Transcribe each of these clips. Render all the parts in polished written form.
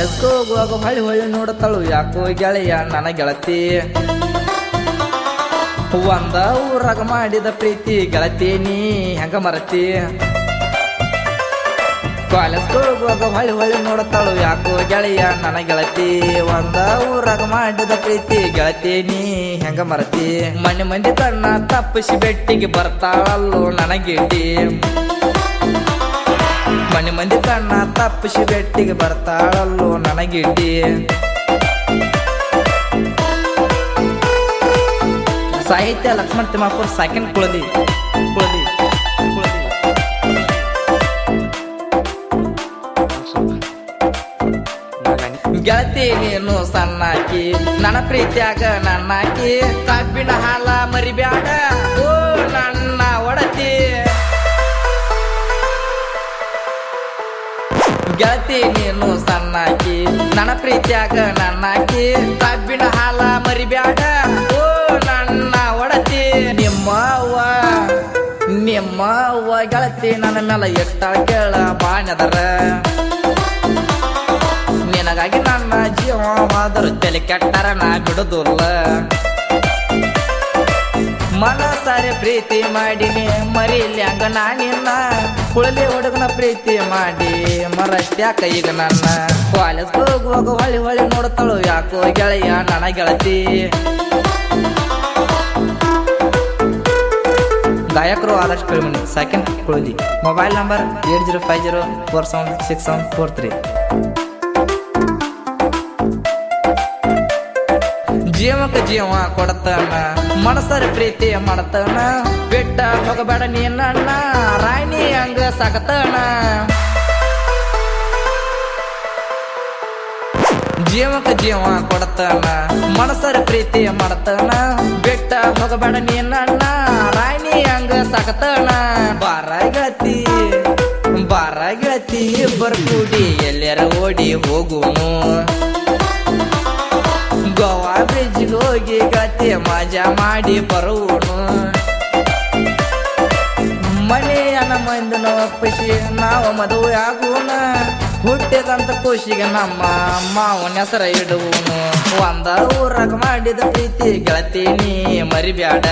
ಕಾಲೇಜ್ಗೆ ಹೋಗುವಾಗ ಹೊಳ್ಳಿ ಹೊಳ್ಳಿ ನೋಡತಾಳು ಯಾಕೋ ಗೆಳೆಯ ನನ್ನ ಗೆಳತಿ. ಒಂದ ಊರಾಗ ಮಾಡಿದ ಪ್ರೀತಿ ಗೆಳತಿ ನೀ ಹೆಂಗ ಮರತಿ. ಕಾಲೇಜ್ಗೆ ಹೋಗುವಾಗ ಹೊಳ್ಳಿ ಹೊಳ್ಳಿ ನೋಡತಾಳು ಯಾಕೋ ಗೆಳೆಯ ನನ್ನ ಗೆಳತಿ. ಒಂದ ಊರಾಗ ಮಾಡಿದ ಪ್ರೀತಿ ಗೆಳತಿ ನೀ ಹೆಂಗ ಮರತಿ. ಮನೆ ಮಂದಿ ಕಣ್ಣ ತಪ್ಪಿಸಿ ಬೆಟ್ಟಿಗೆ ಬರ್ತಾಳಲ್ಲೋ ನನಗಿಡ್ಡಿ. ಮನೆ ಮಂದಿ ಕಣ್ಣ ತಪ್ಪಿಸಿ ಬೆಟ್ಟಿಗೆ ಬರ್ತಾಳಲ್ಲೋ ನನಗಿಡ್ಡಿ. ಸಾಹಿತ್ಯ ಲಕ್ಷ್ಮಣ ತಿಮ್ಮಾಪುರ ಸೆಕೆಂಡ್ ಕುಳದಿ. ಗೆಳತಿ ನೀನು ಸಣ್ಣಾಕಿ ನನ್ನ ಪ್ರೀತಿಯಾಗ ನನ್ನಾಕಿ. ಕಬ್ಬಿನ ಹಾಲ ಮರಿಬ್ಯಾಡ ಓ ನನ್ನ ಒಡತಿ. ಗೆಳತಿ ನೀನು ಸಣ್ಣಾಕಿ ನನ್ನ ಪ್ರೀತಿಯಾಗ ನನ್ನಾಕಿ. ಕಬ್ಬಿನ ಹಾಲ ಮರಿಬ್ಯಾಡ ಓ ನನ್ನ ಒಡತಿ. ನಿಮ್ಮ ಅವ್ವ ಗೆಳತಿ ನನ್ನ ಮೇಲೆ ಎಷ್ಟಾಳ ಕೇಳ ಬಾಣದರ. ನಿನಗಾಗಿ ನನ್ನ ಜೀವ ಹೋದರು ತಲೆ ಕೆಟ್ಟರ ನಾ ಬಿಡುದಿಲ್ಲ. ಮನಸಾರೆ ಪ್ರೀತಿ ಮಾಡಿನಿ ಮರಿಲಿ ಹಂಗ ನಾ ನಿನ್ನ. ಕುಳಲಿ ಹುಡುಗನ ಪ್ರೀತಿ ಮಾಡಿ ಮರತ್ಯಾಕ ಈಗ ನನ್ನ. ಕಾಲೇಜ್ ಹೋಗುವಾಗ ಹೊಳ್ಳಿ ಹೊಳ್ಳಿ ನೋಡ್ತಾಳು ಯಾಕೋ ಗೆಳೆಯ ನನ್ನ ಗೆಳತಿ. ಗಾಯಕರು ಆದರ್ಶ್ ಕಳಿಮನಿ ಸೆಕೆಂಡ್ ಕುಳಲಿ. Mobile number 8050476743. ಜೀವಕ್ಕೆ ಜೀವ ಕೊಡತನ ಮನಸರ ಪ್ರೀತಿ ಮಾಡತನ. ಬಿಟ್ಟ ಹೋಗಬೇಡ ನೀ ನನ್ನ ರಾಣಿ ಹಂಗ ಸಾಕತನ. ಜೀವಕ್ಕೆ ಜೀವ ಕೊಡತನ ಮನಸರ ಪ್ರೀತಿ ಮಾಡತನ. ಬಿಟ್ಟ ಹೋಗಬೇಡ ನೀ ನನ್ನ ರಾಣಿ ಹಂಗ ಸಾಕತನ. ಬಾರ ಗೆಳತಿ ಇಬ್ಬರು ಕೂಡಿ ಎಲ್ಲರ ಓಡಿ ಹೋಗುನು. ಗೋವಾ ಬ್ರಿಡ್ಜ್ಗೆ ಹೋಗಿ ಗೆಳತಿ ಮಜಾ ಮಾಡಿ ಬರುವನು. ಮನೆಯನ್ನ ಮಂದಿನ ಒಪ್ಪಿಸಿ ನಾವು ಮದುವೆ ಆಗುವನ. ಹುಟ್ಟಿದಂತ ಖುಷಿಗೆ ನಮ್ಮ ಮಾವನ ಹೆಸರ ಇಡುವನು. ಒಂದ ಊರಾಗ ಮಾಡಿದ ಪ್ರೀತಿ ಗೆಳತಿ ನೀ ಮರಿಬ್ಯಾಡ.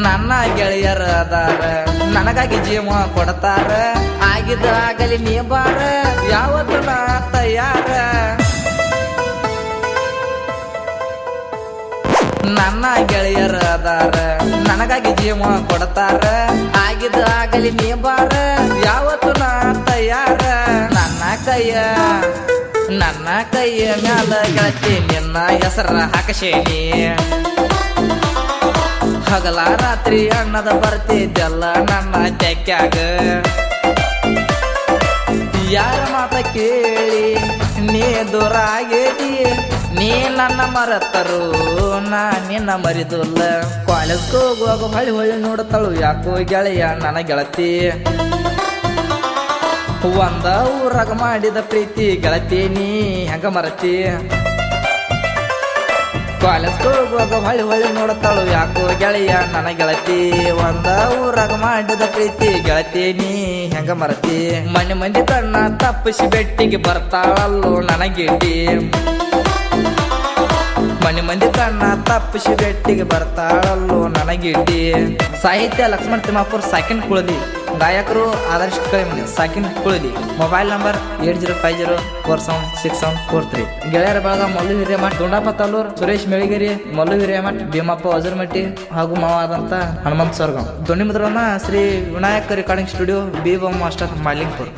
ನನ್ನ ಗೆಳೆಯರ ಅದಾರ ನನಗಾಗಿ ಜೀವ ಕೊಡ್ತಾರ. ಆಗಿದ ಆಗಲಿ ನೀ ಬಾರ ಯಾವತ್ತು ನಾ ತಯಾರ. ನನ್ನ ಗೆಳೆಯರ ಅದಾರ ನನಗಾಗಿ ಜೀವ ಕೊಡ್ತಾರ. ಆಗಿದ ಆಗಲಿ ನೀ ಬಾರ ಯಾವತ್ತು ನಾ ತಯಾರ. ನನ್ನ ಕೈಯ ಮ್ಯಾಲ ಗೆಳತಿ ನಿನ್ನ ಹೆಸರ ಹಾಕಶೇನಿ. ಹಗಲ ರಾತ್ರಿ ಅಣ್ಣದ ಬರ್ತಿದ್ದೆಲ್ಲ ನನ್ನ ತೆಕ್ಯಾಗ. ಯಾರ ಮಾತ ಕೇಳಿ ನೀ ದೂರ ಆಗೇದಿ. ನೀ ನನ್ನ ಮರೆತರು ನಾ ನಿನ್ನ ಮರಿದುಲ್ಲ. ಕಾಲೇಜ್ಗೆ ಹೋಗುವಾಗ ಹೊಳ್ಳಿ ಹೊಳ್ಳಿ ನೋಡ್ತಾಳು ಯಾಕೋ ಗೆಳೆಯ ನನ್ನ ಗೆಳತಿ. ಒಂದ ಊರಾಗ ಮಾಡಿದ ಪ್ರೀತಿ ಗೆಳತಿ ನೀ ಹೆಂಗ ಮರತಿ. ಕಾಲೇಜ್ಗೆ ಹೋಗುವಾಗ ಹೊಳ್ಳಿ ಹೊಳ್ಳಿ ನೋಡ್ತಾಳು ಯಾಕೋ ಗೆಳೆಯ ನನ್ನ ಗೆಳತಿ. ಒಂದ ಊರಾಗ ಮಾಡಿದ ಪ್ರೀತಿ ಗೆಳತಿ ನೀ ಹೆಂಗ ಮರತಿ. ಮನೆ ಮಂದಿ ಕಣ್ಣ ತಪ್ಪಿಸಿ ಬೆಟ್ಟಿಗೆ ಬರ್ತಾಳಲ್ಲೋ ನನಗಿಡ್ಡಿ. ಮನೆ ಮಂದಿ ಕಣ್ಣ ತಪ್ಪಿಸಿ ಬೆಟ್ಟಿಗೆ ಬರ್ತಾಳಲ್ಲೋ ನನಗಿಡ್ಡಿ. ಸಾಹಿತ್ಯ ಲಕ್ಷ್ಮಣ ತಿಮ್ಮಾಪುರ ಸೆಕೆಂಡ್ ಕುಳದಿ. ಗಾಯಕರು ಆದರ್ಶ್ ಕಳಿಮನಿ ಸೆಕೆಂಡ್ ಕುಳದಿ. Mobile number 8050476743. ಗೆಳೆಯರ ಬಳಗ ಮಲ್ಲು ಹಿರೇಮಠ, ದುಂಡಪ್ಪ ತಾಲೂರ್, ಸುರೇಶ್ ಮೆಳಿಗೇರಿ, ಮಲ್ಲು ಹಿರೇಮಠ, ಭೀಮಪ್ಪ ವಜರ್ಮಟ್ಟಿ ಹಾಗೂ ಮಾವಾದಂತ ಹನುಮಂತ ಸ್ವರ್ಗಂ. ಧ್ವನಿ ಮುದ್ರಣ Shri Vinayaka recording studio, B Bomma master, Malingpur.